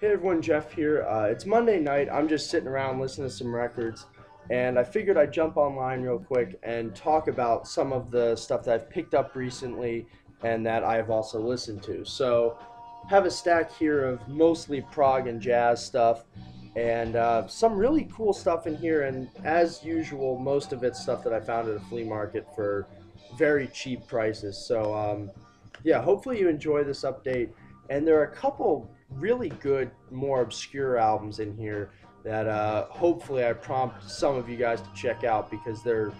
Hey everyone, Jeff here. It's Monday night. I'm just sitting around listening to some records, and I figured I'd jump online real quick and talk about some of the stuff that I've picked up recently and that I've also listened to. So, have a stack here of mostly prog and jazz stuff, and some really cool stuff in here. And as usual, most of it's stuff that I found at a flea market for very cheap prices. So, yeah, hopefully you enjoy this update. And there are a couple really good, more obscure albums in here that hopefully I prompt some of you guys to check out because they're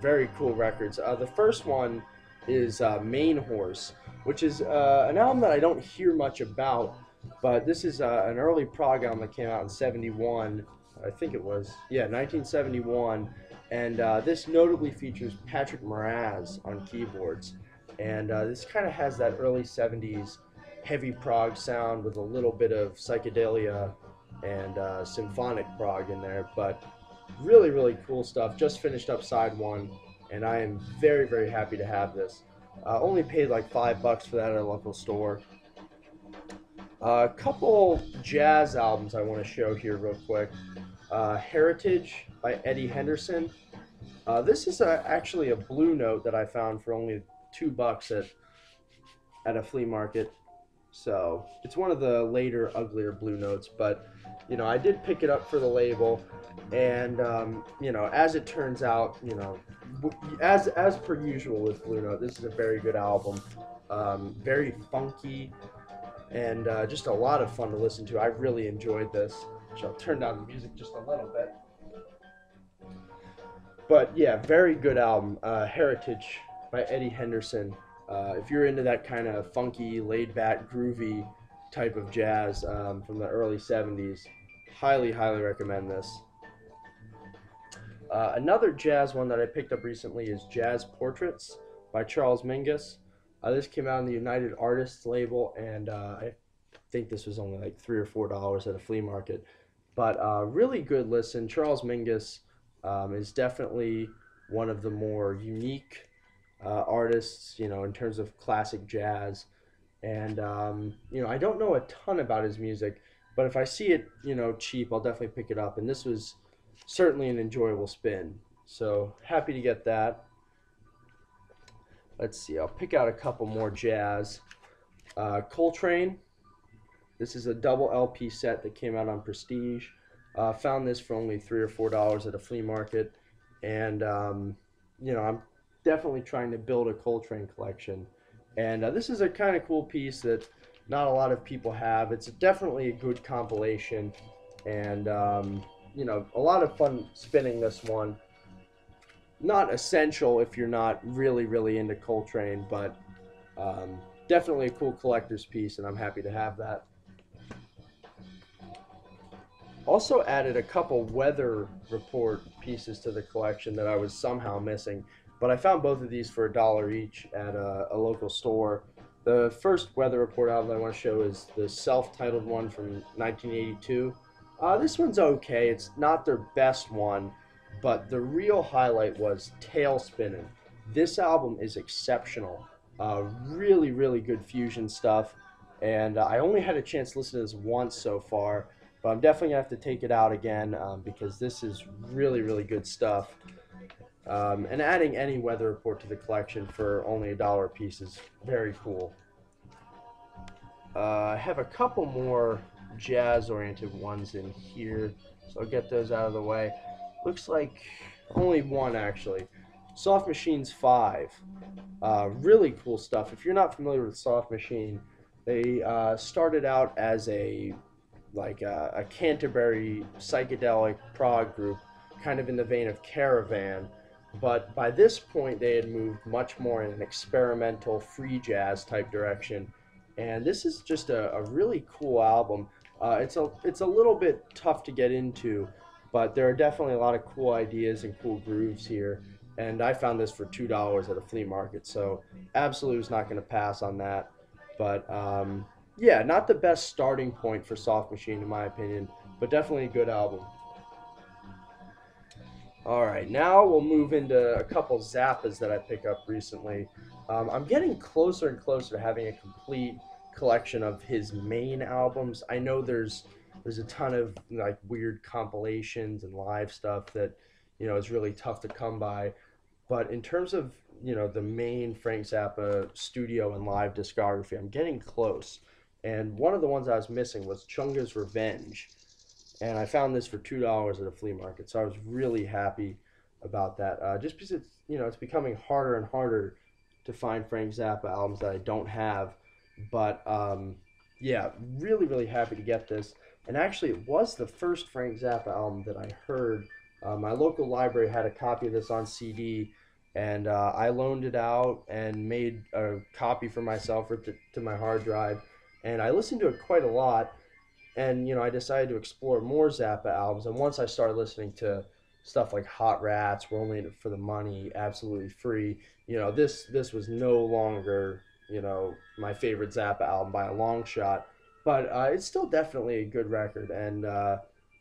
very cool records. The first one is Main Horse, which is an album that I don't hear much about, but this is an early prog album that came out in '71. I think it was, yeah, 1971. And this notably features Patrick Moraz on keyboards. And this kind of has that early '70s heavy prog sound with a little bit of psychedelia and symphonic prog in there, but really, really cool stuff. Just finished up side one, and I am very, very happy to have this. Only paid like $5 for that at a local store. A couple jazz albums I want to show here real quick. Heritage by Eddie Henderson. This is actually a blue note that I found for only $2 at a flea market. So it's one of the later, uglier blue notes, but I did pick it up for the label, and as it turns out, as per usual with Blue Note, this is a very good album, very funky, and just a lot of fun to listen to. I really enjoyed this. I'll turn down the music just a little bit, but yeah, very good album. Heritage by Eddie Henderson. If you're into that kind of funky, laid-back, groovy type of jazz from the early '70s, highly, highly recommend this. Another jazz one that I picked up recently is Jazz Portraits by Charles Mingus. This came out on the United Artists label, and I think this was only like $3 or $4 at a flea market. But really good listen. Charles Mingus is definitely one of the more unique artists, in terms of classic jazz. And, I don't know a ton about his music, but if I see it, cheap, I'll definitely pick it up. And this was certainly an enjoyable spin. So happy to get that. Let's see, I'll pick out a couple more jazz. Coltrane. This is a double LP set that came out on Prestige. Found this for only $3 or $4 at a flea market. And, I'm definitely trying to build a Coltrane collection. And this is a kind of cool piece that not a lot of people have. It's definitely a good compilation, and a lot of fun spinning this one. Not essential if you're not really, really into Coltrane, but definitely a cool collector's piece, and I'm happy to have that. Also added a couple weather report pieces to the collection that I was somehow missing, but I found both of these for $1 each at a local store. The first weather report album I want to show is the self-titled one from 1982. This one's okay. It's not their best one, but the real highlight was Tail Spinning. This album is exceptional. Really, really good fusion stuff, and I only had a chance to listen to this once so far, but I'm definitely going to have to take it out again because this is really, really good stuff. And adding any weather report to the collection for only $1 a piece is very cool. I have a couple more jazz-oriented ones in here, so I'll get those out of the way. Looks like only one, actually. Soft Machines 5. Really cool stuff. If you're not familiar with Soft Machine, they started out as a Canterbury psychedelic prog group, kind of in the vein of Caravan. But by this point, they had moved much more in an experimental free jazz type direction. And this is just a really cool album. It's a little bit tough to get into, but there are definitely a lot of cool ideas and cool grooves here. And I found this for $2 at a flea market, so absolutely was not going to pass on that. But yeah, not the best starting point for Soft Machine in my opinion, but definitely a good album. Alright, now we'll move into a couple Zappas that I picked up recently. I'm getting closer and closer to having a complete collection of his main albums. I know there's a ton of like weird compilations and live stuff that is really tough to come by. But in terms of the main Frank Zappa studio and live discography, I'm getting close. And one of the ones I was missing was Chunga's Revenge, and I found this for $2 at a flea market. So I was really happy about that. Just because it's becoming harder and harder to find Frank Zappa albums that I don't have. But yeah, really really happy to get this. And actually, it was the first Frank Zappa album that I heard. My local library had a copy of this on CD, and I loaned it out and made a copy for myself or to my hard drive. And I listened to it quite a lot, and I decided to explore more Zappa albums. And once I started listening to stuff like Hot Rats, We're Only in It for the Money, Absolutely Free, this was no longer my favorite Zappa album by a long shot, but it's still definitely a good record, and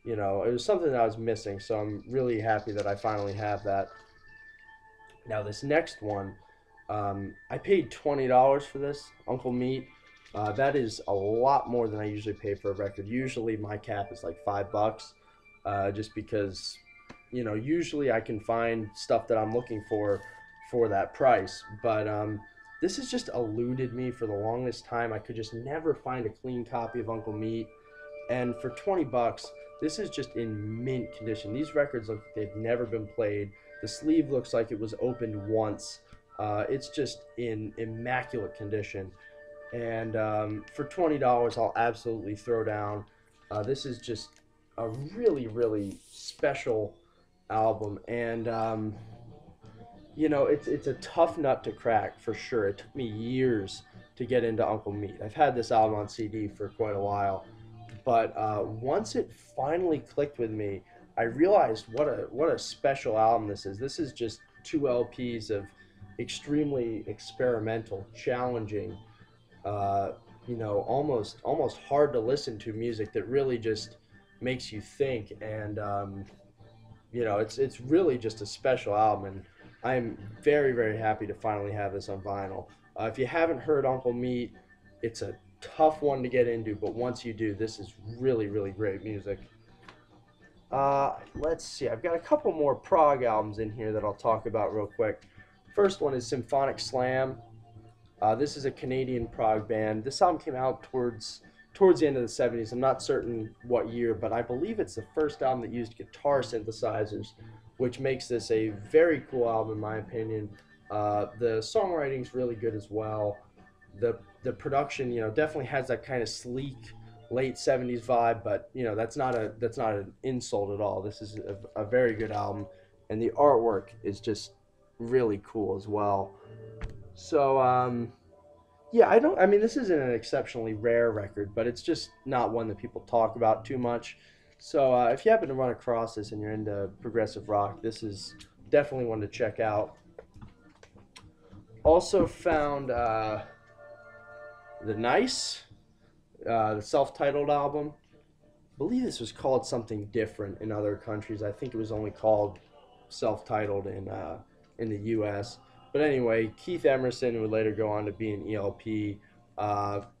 it was something that I was missing. So I'm really happy that I finally have that. Now this next one, I paid $20 for this, Uncle Meat. That is a lot more than I usually pay for a record. Usually my cap is like $5, just because usually I can find stuff that I'm looking for that price. But this has just eluded me for the longest time. I could just never find a clean copy of Uncle Meat, and for $20, this is just in mint condition. These records look like they've never been played. The sleeve looks like it was opened once. It's just in immaculate condition. And for $20, I'll absolutely throw down. This is just a really, really special album, and it's a tough nut to crack for sure. It took me years to get into Uncle Meat. I've had this album on CD for quite a while, but once it finally clicked with me, I realized what a special album this is. This is just two LPs of extremely experimental, challenging, almost hard to listen to music that really just makes you think. And it's really just a special album, and I'm very very happy to finally have this on vinyl. If you haven't heard Uncle Meat, it's a tough one to get into, but once you do, this is really really great music. Let's see, I've got a couple more prog albums in here that I'll talk about real quick. First one is Symphonic Slam. This is a Canadian prog band. This album came out towards the end of the 70s. I'm not certain what year, but I believe it's the first album that used guitar synthesizers, which makes this a very cool album in my opinion. The songwriting's really good as well. The production, definitely has that kind of sleek late 70s vibe, but that's not an insult at all. This is a very good album, and the artwork is just really cool as well. So yeah, I mean, this isn't an exceptionally rare record, but it's just not one that people talk about too much. So if you happen to run across this and you're into progressive rock, this is definitely one to check out. Also found The Nice, the self-titled album. I believe this was called something different in other countries. I think it was only called self-titled in the U.S. But anyway, Keith Emerson would later go on to be in ELP.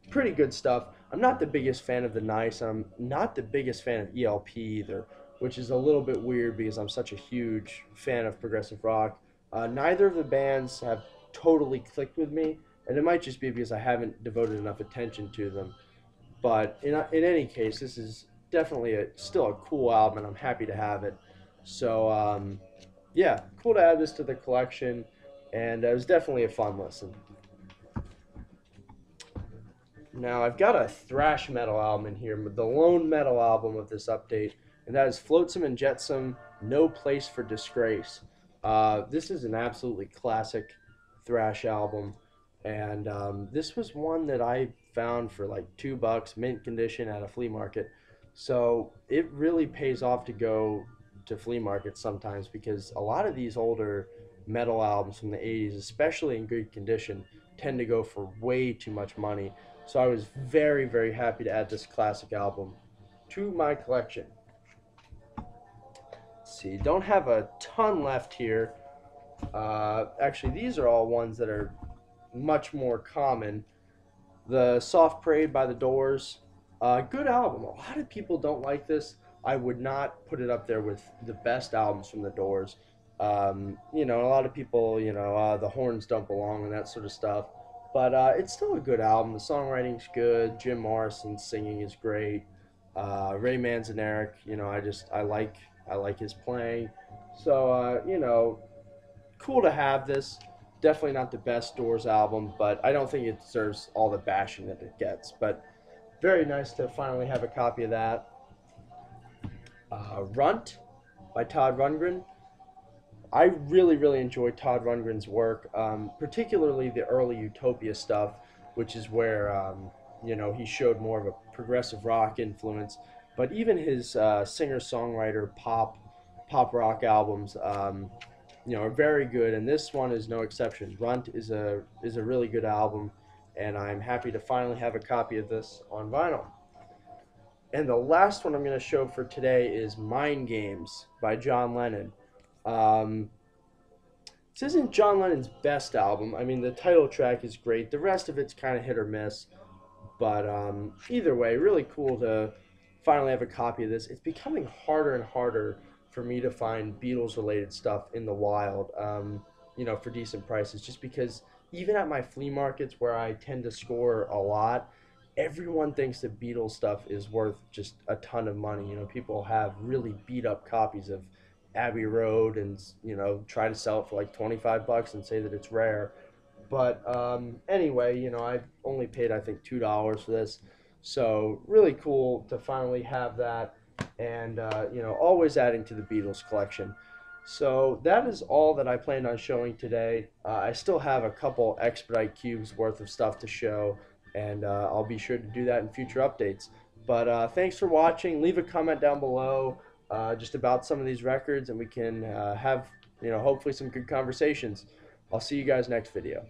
Pretty good stuff. I'm not the biggest fan of The Nice. I'm not the biggest fan of ELP either, which is a little bit weird because I'm such a huge fan of progressive rock. Neither of the bands have totally clicked with me, and it might just be because I haven't devoted enough attention to them. But in any case, this is definitely still a cool album, and I'm happy to have it. So yeah, cool to add this to the collection, and it was definitely a fun listen. Now I've got a thrash metal album in here, the lone metal album of this update, and that is Flotsam and Jetsam, No Place for Disgrace. This is an absolutely classic thrash album, and this was one that I found for like $2, mint condition at a flea market. So it really pays off to go to flea markets sometimes, because a lot of these older metal albums from the 80s, especially in good condition, tend to go for way too much money. So I was very, very happy to add this classic album to my collection. Let's see, don't have a ton left here. Actually, these are all ones that are much more common. The Soft Parade by the Doors, good album. A lot of people don't like this. I would not put it up there with the best albums from the Doors. A lot of people, the horns don't belong and that sort of stuff. But it's still a good album. The songwriting's good. Jim Morrison's singing is great. Ray Manzarek, I like his playing. So cool to have this. Definitely not the best Doors album, but I don't think it deserves all the bashing that it gets. But very nice to finally have a copy of that. Runt by Todd Rundgren. I really, really enjoy Todd Rundgren's work, particularly the early Utopia stuff, which is where he showed more of a progressive rock influence. But even his singer-songwriter pop rock albums, are very good, and this one is no exception. Runt is a really good album, and I'm happy to finally have a copy of this on vinyl. And the last one I'm going to show for today is Mind Games by John Lennon. Um, this isn't John Lennon's best album. I mean, the title track is great. The rest of it's kind of hit or miss. But either way, really cool to finally have a copy of this. It's becoming harder and harder for me to find Beatles related stuff in the wild, for decent prices, just because even at my flea markets where I tend to score a lot, everyone thinks that Beatles stuff is worth just a ton of money. People have really beat up copies of Abbey Road and, try to sell it for like 25 bucks and say that it's rare. But anyway, I only paid I think $2 for this, so really cool to finally have that, and always adding to the Beatles collection. So that is all that I planned on showing today. I still have a couple Expedite Cubes worth of stuff to show, and I'll be sure to do that in future updates. But thanks for watching. Leave a comment down below just about some of these records, and we can have hopefully some good conversations. I'll see you guys next video.